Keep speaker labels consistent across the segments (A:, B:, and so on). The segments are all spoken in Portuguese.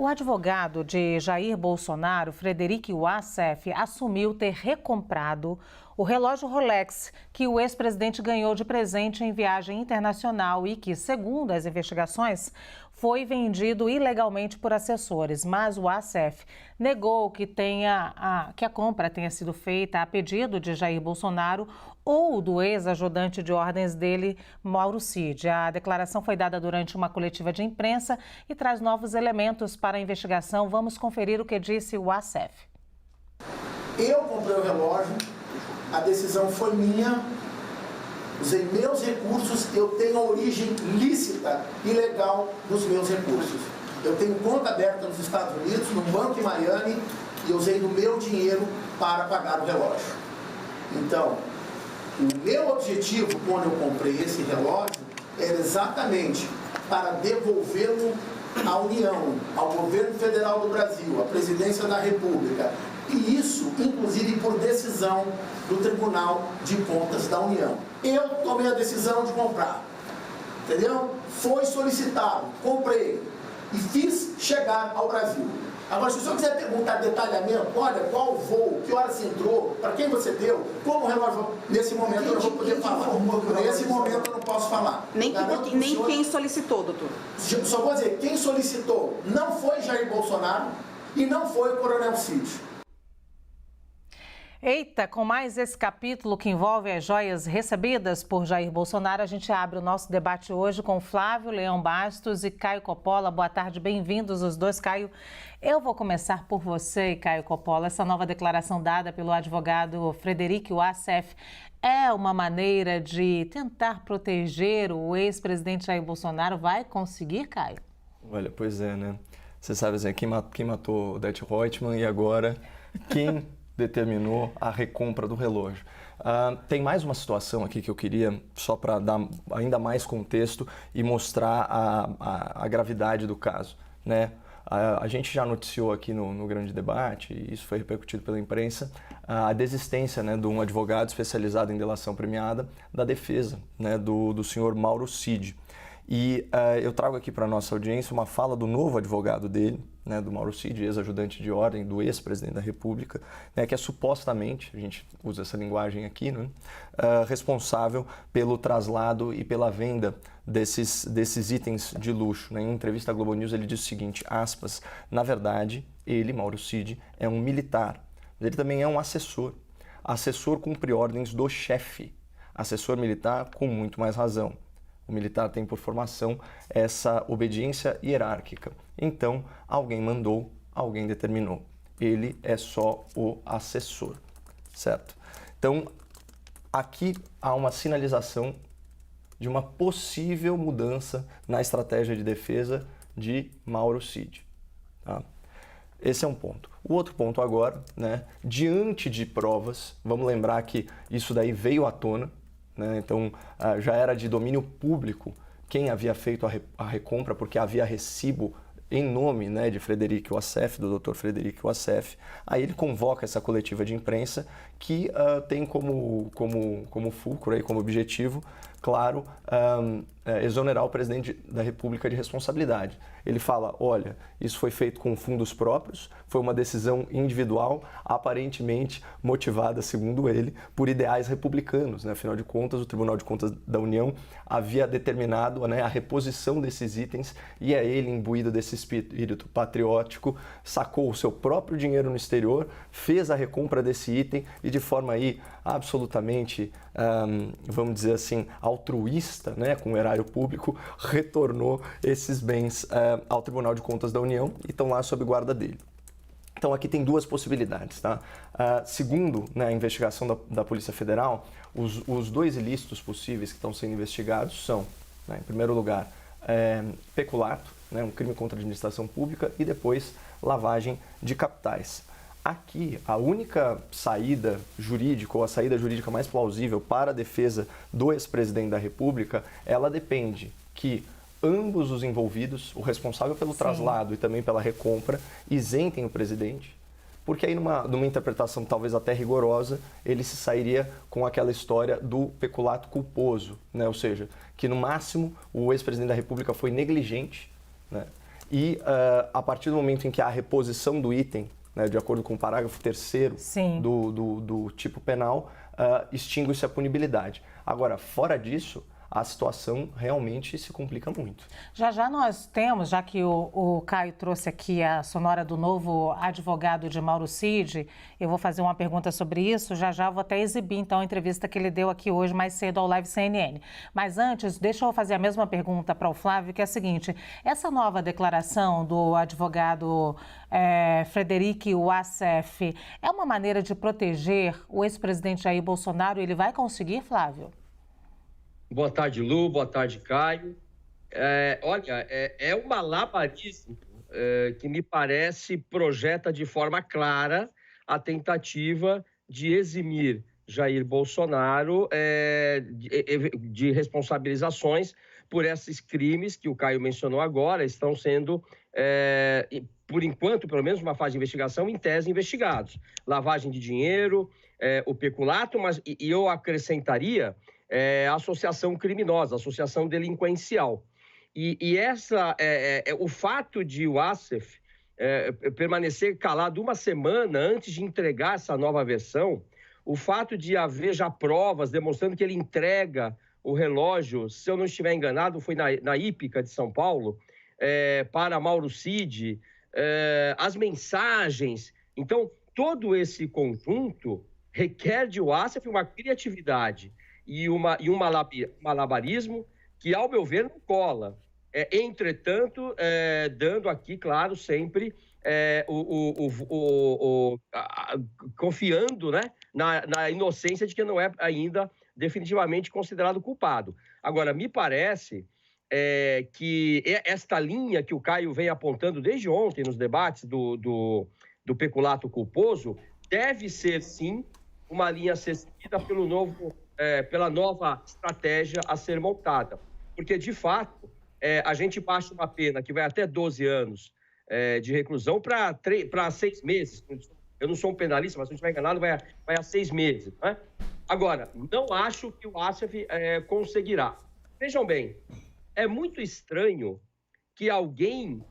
A: O advogado de Jair Bolsonaro, Frederic Wassef, assumiu ter recomprado o relógio Rolex que o ex-presidente ganhou de presente em viagem internacional e que, segundo as investigações, foi vendido ilegalmente por assessores. Mas o Wassef negou que a compra tenha sido feita a pedido de Jair Bolsonaro ou do ex-ajudante de ordens dele, Mauro Cid. A declaração foi dada durante uma coletiva de imprensa e traz novos elementos para a investigação. Vamos conferir o que disse o Wassef.
B: Eu comprei o relógio, a decisão foi minha, usei meus recursos, eu tenho a origem lícita e legal dos meus recursos. Eu tenho conta aberta nos Estados Unidos, no banco em Miami, e usei do meu dinheiro para pagar o relógio. Então, o meu objetivo quando eu comprei esse relógio era exatamente para devolvê-lo à União, ao governo federal do Brasil, à presidência da República. E isso, inclusive, por decisão do Tribunal de Contas da União. Eu tomei a decisão de comprar, entendeu? Foi solicitado, comprei e fiz chegar ao Brasil. Agora, se o senhor quiser perguntar detalhamento, olha, qual voo, que hora você entrou, para quem você deu, como o relógio, nesse momento eu não vou poder falar. Nesse momento eu não posso falar.
C: Nem quem solicitou, doutor.
B: Só vou dizer, quem solicitou não foi Jair Bolsonaro e não foi o Coronel Cid.
A: Eita, com mais esse capítulo que envolve as joias recebidas por Jair Bolsonaro, a gente abre o nosso debate hoje com Flávio Leão Bastos e Caio Coppola. Boa tarde, bem-vindos os dois. Caio, eu vou começar por você, Caio Coppola. Essa nova declaração dada pelo advogado Frederic Wassef é uma maneira de tentar proteger o ex-presidente Jair Bolsonaro? Vai conseguir, Caio?
D: Olha, pois é, né? Você sabe assim, quem matou Odete Roitman e agora quem determinou a recompra do relógio. Tem mais uma situação aqui que eu queria, só para dar ainda mais contexto e mostrar a gravidade do caso, né? A gente já noticiou aqui no grande debate, e isso foi repercutido pela imprensa, a desistência, né, de um advogado especializado em delação premiada da defesa, né, do senhor Mauro Cid. E eu trago aqui para a nossa audiência uma fala do novo advogado dele, né, do Mauro Cid, ex-ajudante de ordem do ex-presidente da República, né, que é supostamente, a gente usa essa linguagem aqui, né, responsável pelo traslado e pela venda desses itens de luxo. Né? Em entrevista à Globo News ele diz o seguinte, aspas, na verdade, ele, Mauro Cid, é um militar, mas ele também é um assessor. Assessor cumpre ordens do chefe, assessor militar com muito mais razão. O militar tem por formação essa obediência hierárquica. Então, alguém mandou, alguém determinou. Ele é só o assessor, certo? Então, aqui há uma sinalização de uma possível mudança na estratégia de defesa de Mauro Cid. Tá? Esse é um ponto. O outro ponto agora, né, diante de provas, vamos lembrar que isso daí veio à tona, né? Então, já era de domínio público quem havia feito a recompra, porque havia recibo em nome, né, de Frederic Wassef, do Dr. Frederic Wassef. Aí ele convoca essa coletiva de imprensa que tem como fulcro, aí, como objetivo, claro, exonerar o presidente da República de responsabilidade. Ele fala, olha, isso foi feito com fundos próprios, foi uma decisão individual, aparentemente motivada, segundo ele, por ideais republicanos. Né? Afinal de contas, o Tribunal de Contas da União havia determinado, né, a reposição desses itens e é ele, imbuído desse espírito patriótico, sacou o seu próprio dinheiro no exterior, fez a recompra desse item e de forma aí absolutamente, vamos dizer assim, altruísta, né, com o erário público, retornou esses bens ao Tribunal de Contas da União e estão lá sob guarda dele. Então aqui tem duas possibilidades, tá? Segundo, né, a investigação da Polícia Federal, os dois ilícitos possíveis que estão sendo investigados são, né, em primeiro lugar, peculato, né, um crime contra a administração pública, e depois lavagem de capitais. Aqui, a única saída jurídica, ou a saída jurídica mais plausível para a defesa do ex-presidente da República, ela depende que ambos os envolvidos, o responsável pelo traslado e também pela recompra, isentem o presidente, porque aí numa interpretação talvez até rigorosa, ele se sairia com aquela história do peculato culposo, né? Ou seja, que no máximo o ex-presidente da República foi negligente, né? E a partir do momento em que há a reposição do item, né, de acordo com o parágrafo 3º do tipo penal, extingue-se a punibilidade. Agora, fora disso, a situação realmente se complica muito.
A: Já nós temos, já que o Caio trouxe aqui a sonora do novo advogado de Mauro Cid, eu vou fazer uma pergunta sobre isso, já vou até exibir então a entrevista que ele deu aqui hoje mais cedo ao Live CNN. Mas antes, deixa eu fazer a mesma pergunta para o Flávio, que é a seguinte: essa nova declaração do advogado Frederic Wassef é uma maneira de proteger o ex-presidente Jair Bolsonaro? Ele vai conseguir, Flávio?
E: Boa tarde, Lu. Boa tarde, Caio. Olha, é um malabarismo que me parece projeta de forma clara a tentativa de eximir Jair Bolsonaro de responsabilizações por esses crimes que o Caio mencionou agora, estão sendo, por enquanto, pelo menos uma fase de investigação, em tese investigados. Lavagem de dinheiro, o peculato, mas eu acrescentaria associação criminosa, associação delinquencial. E o fato de o Wassef permanecer calado uma semana antes de entregar essa nova versão, o fato de haver já provas demonstrando que ele entrega o relógio, se eu não estiver enganado, foi na Hípica de São Paulo, para Mauro Cid, as mensagens. Então, todo esse conjunto requer de Wassef uma criatividade e um malabarismo que, ao meu ver, não cola. Entretanto, dando aqui, claro, sempre confiando, né, na inocência de que não é ainda definitivamente considerado culpado. Agora, me parece que esta linha que o Caio vem apontando desde ontem nos debates do peculato culposo deve ser, sim, uma linha a ser seguida pela nova estratégia a ser montada. Porque, de fato, a gente baixa uma pena que vai até 12 anos de reclusão para 6 meses. Eu não sou um penalista, mas se não estiver enganado, vai a 6 meses. Né? Agora, não acho que o Wassef conseguirá. Vejam bem, é muito estranho que alguém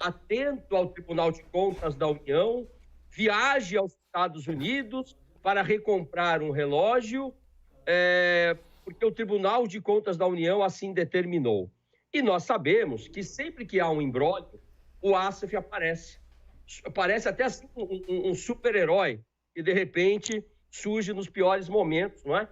E: atento ao Tribunal de Contas da União viaje aos Estados Unidos para recomprar um relógio, porque o Tribunal de Contas da União assim determinou. E nós sabemos que sempre que há um imbróglio, o Wassef aparece. Parece até assim um super-herói que, de repente, surge nos piores momentos, não é?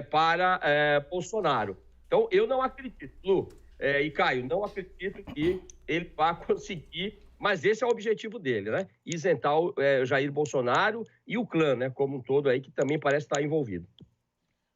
E: Para Bolsonaro. Então, eu não acredito, Lu e Caio, não acredito que ele vá conseguir, mas esse é o objetivo dele, né? Isentar o Jair Bolsonaro e o clã, né, como um todo aí, que também parece estar envolvido.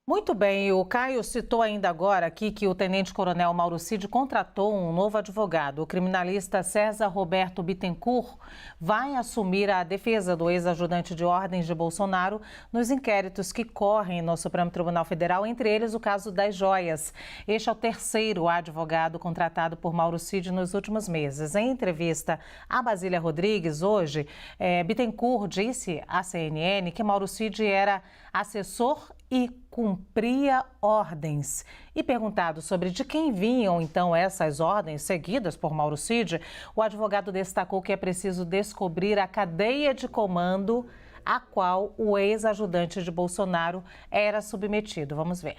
A: Muito bem, o Caio citou ainda agora aqui que o tenente-coronel Mauro Cid contratou um novo advogado. O criminalista César Roberto Bittencourt vai assumir a defesa do ex-ajudante de ordens de Bolsonaro nos inquéritos que correm no Supremo Tribunal Federal, entre eles o caso das joias. Este é o terceiro advogado contratado por Mauro Cid nos últimos meses. Em entrevista a Basília Rodrigues hoje, Bittencourt disse à CNN que Mauro Cid era assessor e cumpria ordens. E perguntado sobre de quem vinham, então, essas ordens seguidas por Mauro Cid, o advogado destacou que é preciso descobrir a cadeia de comando a qual o ex-ajudante de Bolsonaro era submetido. Vamos ver.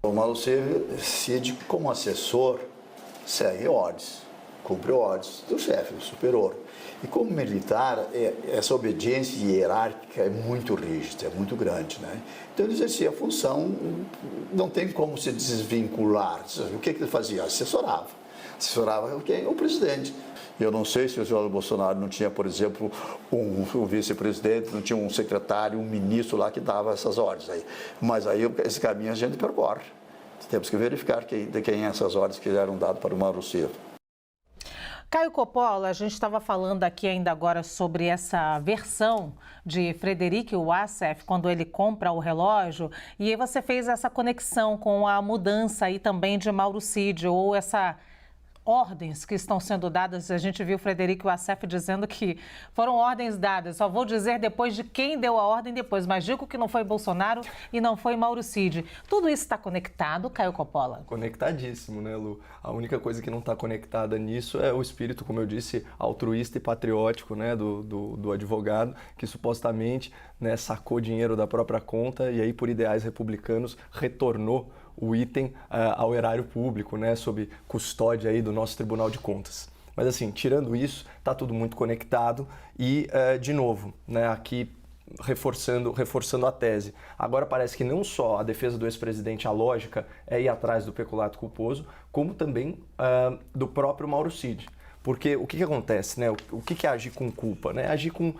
F: O Mauro Cid, como assessor, segue ordens, cumpre ordens do chefe, do superior. E como militar, essa obediência hierárquica é muito rígida, é muito grande, né? Então ele exercia a função, não tem como se desvincular. O que ele fazia? Assessorava quem? O presidente. Eu não sei se o senhor Bolsonaro não tinha, por exemplo, um vice-presidente, não tinha um secretário, um ministro lá que dava essas ordens aí. Mas aí esse caminho a gente percorre. Temos que verificar de quem essas ordens que eram dadas para o Mauro Cid.
A: Caio Coppola, a gente estava falando aqui ainda agora sobre essa versão de Frederic Wassef, quando ele compra o relógio, e aí você fez essa conexão com a mudança aí também de Mauro Cid, ou essa ordens que estão sendo dadas. A gente viu o Frederico Wassef dizendo que foram ordens dadas. Só vou dizer depois de quem deu a ordem depois, mas digo que não foi Bolsonaro e não foi Mauro Cid. Tudo isso está conectado, Caio Coppola?
D: Conectadíssimo, né, Lu? A única coisa que não está conectada nisso é o espírito, como eu disse, altruísta e patriótico, né, do advogado, que supostamente, né, sacou dinheiro da própria conta e aí, por ideais republicanos, retornou o item ao erário público, né, sob custódia aí do nosso Tribunal de Contas. Mas assim, tirando isso, está tudo muito conectado e, de novo, né, aqui reforçando a tese. Agora parece que não só a defesa do ex-presidente, a lógica é ir atrás do peculato culposo, como também do próprio Mauro Cid. Porque o que acontece, né? O que é agir com culpa? Né? Agir com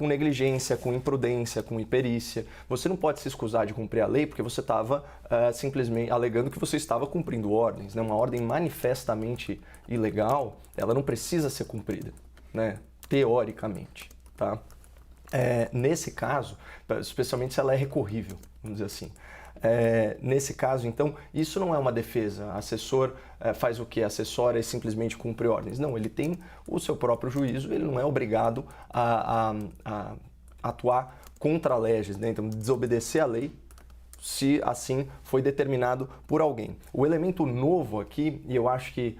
D: negligência, com imprudência, com imperícia. Você não pode se excusar de cumprir a lei porque você estava simplesmente alegando que você estava cumprindo ordens. Né? Uma ordem manifestamente ilegal, ela não precisa ser cumprida, né? Teoricamente. Tá? Nesse caso, especialmente se ela é recorrível, vamos dizer assim. Nesse caso, então, isso não é uma defesa. Assessor faz o quê? Assessora e simplesmente cumpre ordens. Não, ele tem o seu próprio juízo, ele não é obrigado a atuar contra a leges, né? Então, desobedecer a lei, se assim foi determinado por alguém. O elemento novo aqui, e eu acho que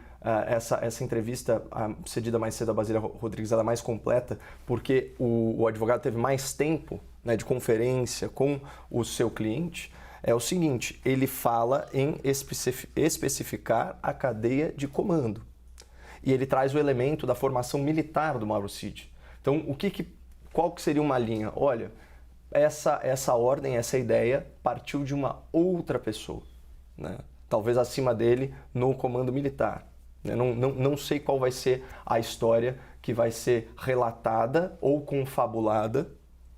D: essa entrevista cedida mais cedo a Basília Rodrigues ela é mais completa, porque o advogado teve mais tempo, né, de conferência com o seu cliente, é o seguinte, ele fala em especificar a cadeia de comando. E ele traz o elemento da formação militar do Mauro Cid. Então, qual que seria uma linha? Olha, essa ordem, essa ideia partiu de uma outra pessoa, né? Talvez acima dele no comando militar. Não sei qual vai ser a história que vai ser relatada ou confabulada,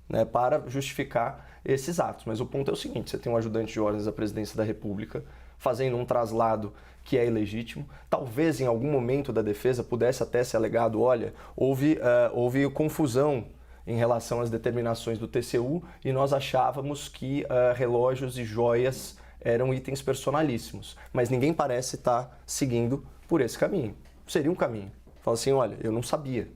D: né, para justificar esses atos. Mas o ponto é o seguinte, você tem um ajudante de ordens da presidência da República fazendo um traslado que é ilegítimo. Talvez em algum momento da defesa pudesse até ser alegado, olha, houve confusão em relação às determinações do TCU e nós achávamos que relógios e joias eram itens personalíssimos. Mas ninguém parece estar seguindo por esse caminho. Seria um caminho. Fala assim, olha, eu não sabia.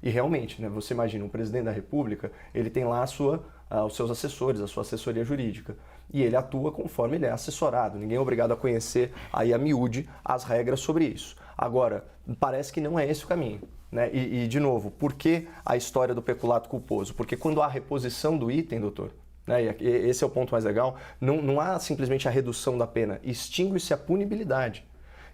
D: E realmente, né, você imagina, um presidente da República, ele tem lá os seus assessores, a sua assessoria jurídica. E ele atua conforme ele é assessorado. Ninguém é obrigado a conhecer aí a miúde as regras sobre isso. Agora, parece que não é esse o caminho. Né? E, de novo, por que a história do peculato culposo? Porque quando há reposição do item, doutor, né, e esse é o ponto mais legal, não há simplesmente a redução da pena, extingue-se a punibilidade.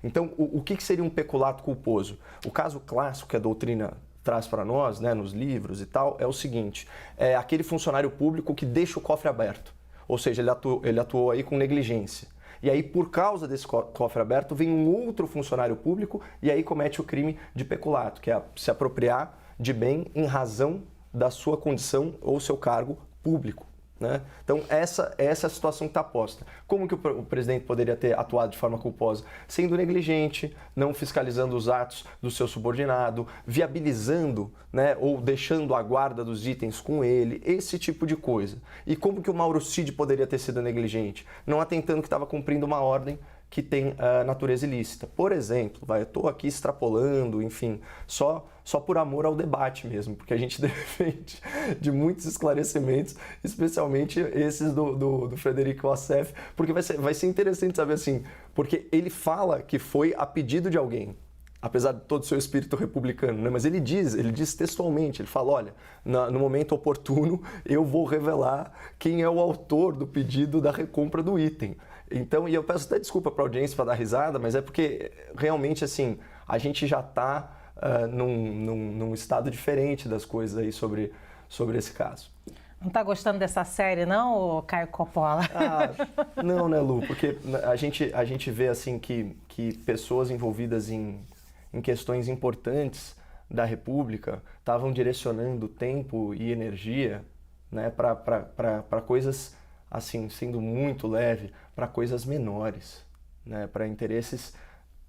D: Então, o que seria um peculato culposo? O caso clássico que a doutrina traz para nós, né, nos livros e tal, é o seguinte, é aquele funcionário público que deixa o cofre aberto, ou seja, ele atuou aí com negligência. E aí, por causa desse cofre aberto, vem um outro funcionário público e aí comete o crime de peculato, que é se apropriar de bem em razão da sua condição ou seu cargo público. Né? Então, essa é a situação que está posta. Como que o presidente poderia ter atuado de forma culposa? Sendo negligente, não fiscalizando os atos do seu subordinado, viabilizando, né, ou deixando a guarda dos itens com ele, esse tipo de coisa. E como que o Mauro Cid poderia ter sido negligente? Não atentando que estava cumprindo uma ordem que tem natureza ilícita. Por exemplo, eu estou aqui extrapolando, enfim, só por amor ao debate mesmo, porque a gente depende de muitos esclarecimentos, especialmente esses do Frederico Wassef, porque vai ser interessante saber assim, porque ele fala que foi a pedido de alguém, apesar de todo o seu espírito republicano, né? Mas ele diz textualmente, ele fala, olha, no momento oportuno eu vou revelar quem é o autor do pedido da recompra do item. Então, e eu peço até desculpa para a audiência para dar risada, mas é porque realmente assim, a gente já está num estado diferente das coisas aí sobre esse caso.
A: Não está gostando dessa série, não, Caio Coppola?
D: Não, né, Lu? Porque a gente vê assim que pessoas envolvidas em questões importantes da República estavam direcionando tempo e energia, né, para coisas assim, sendo muito leve, para coisas menores, né, para interesses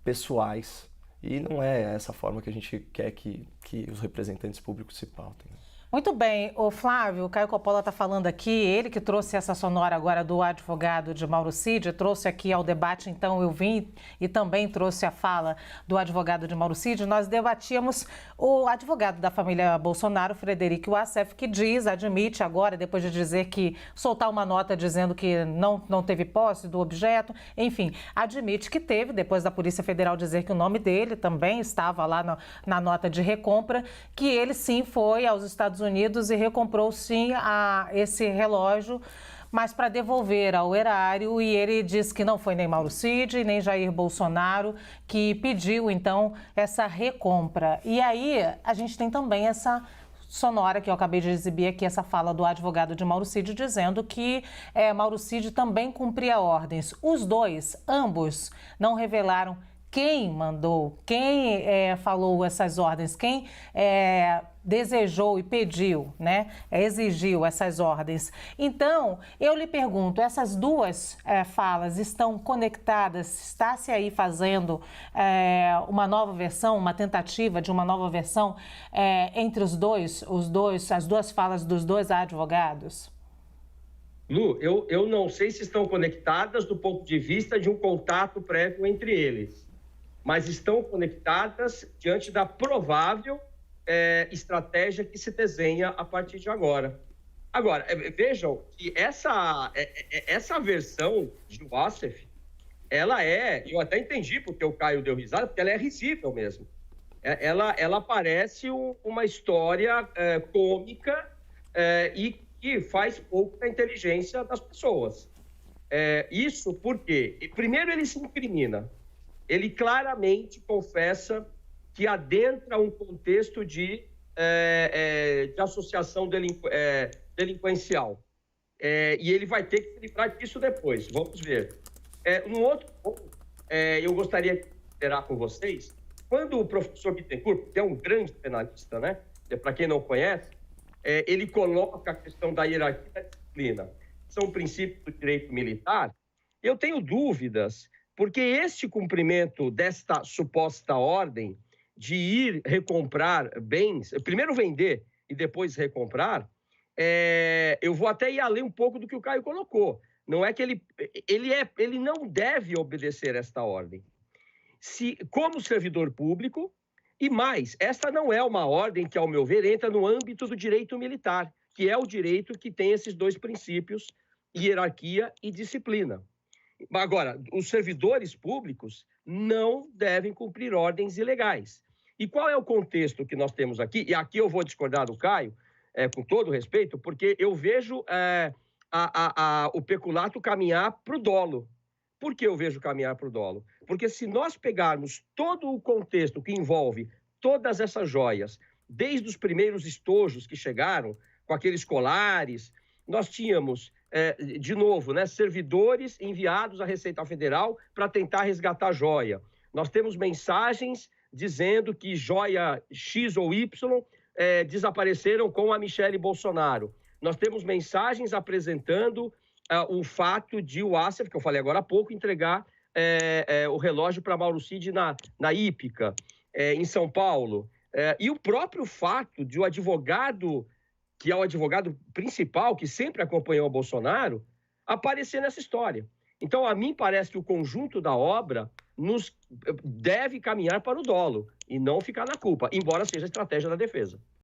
D: pessoais. E não é essa forma que a gente quer que os representantes públicos se pautem.
A: Muito bem, o Flávio, o Caio Coppola está falando aqui, ele que trouxe essa sonora agora do advogado de Mauro Cid, trouxe aqui ao debate, então eu vim e também trouxe a fala do advogado de Mauro Cid. Nós debatíamos o advogado da família Bolsonaro, Frederico Wassef, que admite agora, depois de dizer que soltar uma nota dizendo que não teve posse do objeto, enfim, admite que teve, depois da Polícia Federal dizer que o nome dele também estava lá na nota de recompra, que ele sim foi aos Estados Unidos e recomprou sim esse relógio, mas para devolver ao erário, e ele diz que não foi nem Mauro Cid, nem Jair Bolsonaro que pediu então essa recompra. E aí a gente tem também essa sonora que eu acabei de exibir aqui, essa fala do advogado de Mauro Cid, dizendo que Mauro Cid também cumpria ordens. Os dois, ambos, não revelaram quem mandou, quem falou essas ordens, quem desejou e pediu, né, exigiu essas ordens. Então, eu lhe pergunto, essas duas falas estão conectadas? Está-se aí fazendo uma nova versão, uma tentativa de uma nova versão entre as duas falas dos dois advogados?
E: Lu, eu não sei se estão conectadas do ponto de vista de um contato prévio entre eles, mas estão conectadas diante da provável estratégia que se desenha a partir de agora. Agora, vejam que essa versão de Wassef, ela eu até entendi porque o Caio deu risada, porque ela é risível mesmo. Ela parece uma história cômica e que faz pouco da inteligência das pessoas. Isso porque, primeiro, ele se incrimina. Ele claramente confessa que adentra um contexto de associação delinquencial. E ele vai ter que se livrar disso depois. Vamos ver. Um outro ponto, eu gostaria de considerar com vocês, quando o professor Bittencourt, que é um grande penalista, né? Para quem não conhece, ele coloca a questão da hierarquia da disciplina. São princípios do direito militar. Eu tenho dúvidas, porque este cumprimento desta suposta ordem de ir recomprar bens, primeiro vender e depois recomprar, eu vou até ir além um pouco do que o Caio colocou. Não é que ele não deve obedecer esta ordem. Como servidor público, e mais, esta não é uma ordem que, ao meu ver, entra no âmbito do direito militar, que é o direito que tem esses dois princípios, hierarquia e disciplina. Agora, os servidores públicos não devem cumprir ordens ilegais. E qual é o contexto que nós temos aqui? E aqui eu vou discordar do Caio, com todo respeito, porque eu vejo o peculato caminhar para o dolo. Por que eu vejo caminhar para o dolo? Porque se nós pegarmos todo o contexto que envolve todas essas joias, desde os primeiros estojos que chegaram, com aqueles colares, nós tínhamos, de novo, né, servidores enviados à Receita Federal para tentar resgatar a joia. Nós temos mensagens dizendo que joia X ou Y desapareceram com a Michele Bolsonaro. Nós temos mensagens apresentando o fato de o Wassef, que eu falei agora há pouco, entregar o relógio para Mauro Cid na Hípica, em São Paulo. E o próprio fato de o advogado, que é o advogado principal, que sempre acompanhou o Bolsonaro, aparecer nessa história. Então, a mim parece que o conjunto da obra deve caminhar para o dolo e não ficar na culpa, embora seja a estratégia da defesa.